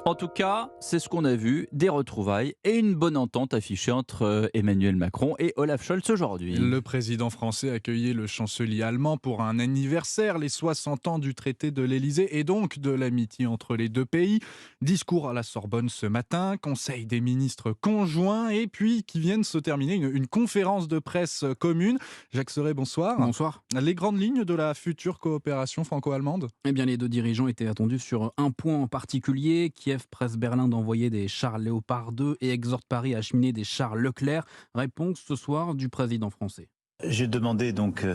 En tout cas, c'est ce qu'on a vu, des retrouvailles et une bonne entente affichée entre Emmanuel Macron et Olaf Scholz aujourd'hui. Le président français accueillait le chancelier allemand pour un anniversaire, les 60 ans du traité de l'Élysée et donc de l'amitié entre les deux pays. Discours à la Sorbonne ce matin, conseil des ministres conjoints et puis qui viennent se terminer une conférence de presse commune. Jacques Serret, bonsoir. Bonsoir. Les grandes lignes de la future coopération franco-allemande. Eh bien, les deux dirigeants étaient attendus sur un point en particulier. Kiev presse Berlin d'envoyer des chars Léopard 2 et exhorte Paris à acheminer des chars Leclerc. Réponse ce soir du président français. J'ai demandé donc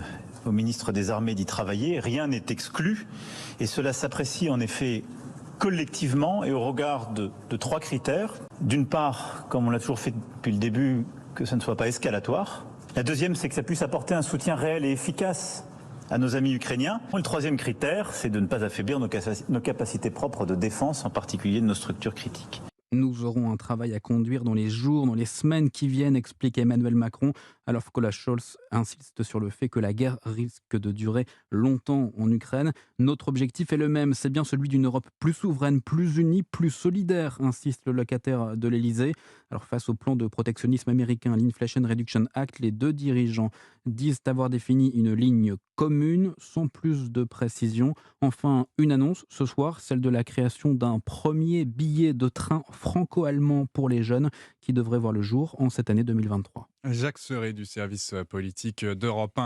au ministre des Armées d'y travailler. Rien n'est exclu et cela s'apprécie en effet collectivement et au regard de trois critères. D'une part, comme on l'a toujours fait depuis le début, que ça ne soit pas escalatoire. La deuxième, c'est que ça puisse apporter un soutien réel et efficace à nos amis ukrainiens. Le troisième critère, c'est de ne pas affaiblir nos capacités propres de défense, en particulier de nos structures critiques. Nous aurons un travail à conduire dans les jours, dans les semaines qui viennent, explique Emmanuel Macron, alors qu'Olaf Scholz insiste sur le fait que la guerre risque de durer longtemps en Ukraine. Notre objectif est le même, c'est bien celui d'une Europe plus souveraine, plus unie, plus solidaire, insiste le locataire de l'Élysée. Alors face au plan de protectionnisme américain, l'Inflation Reduction Act, les deux dirigeants disent avoir défini une ligne commune, sans plus de précision. Enfin, une annonce ce soir, celle de la création d'un premier billet de train franco-allemand pour les jeunes qui devrait voir le jour en cette année 2023. Jacques Serret du service politique d'Europe 1.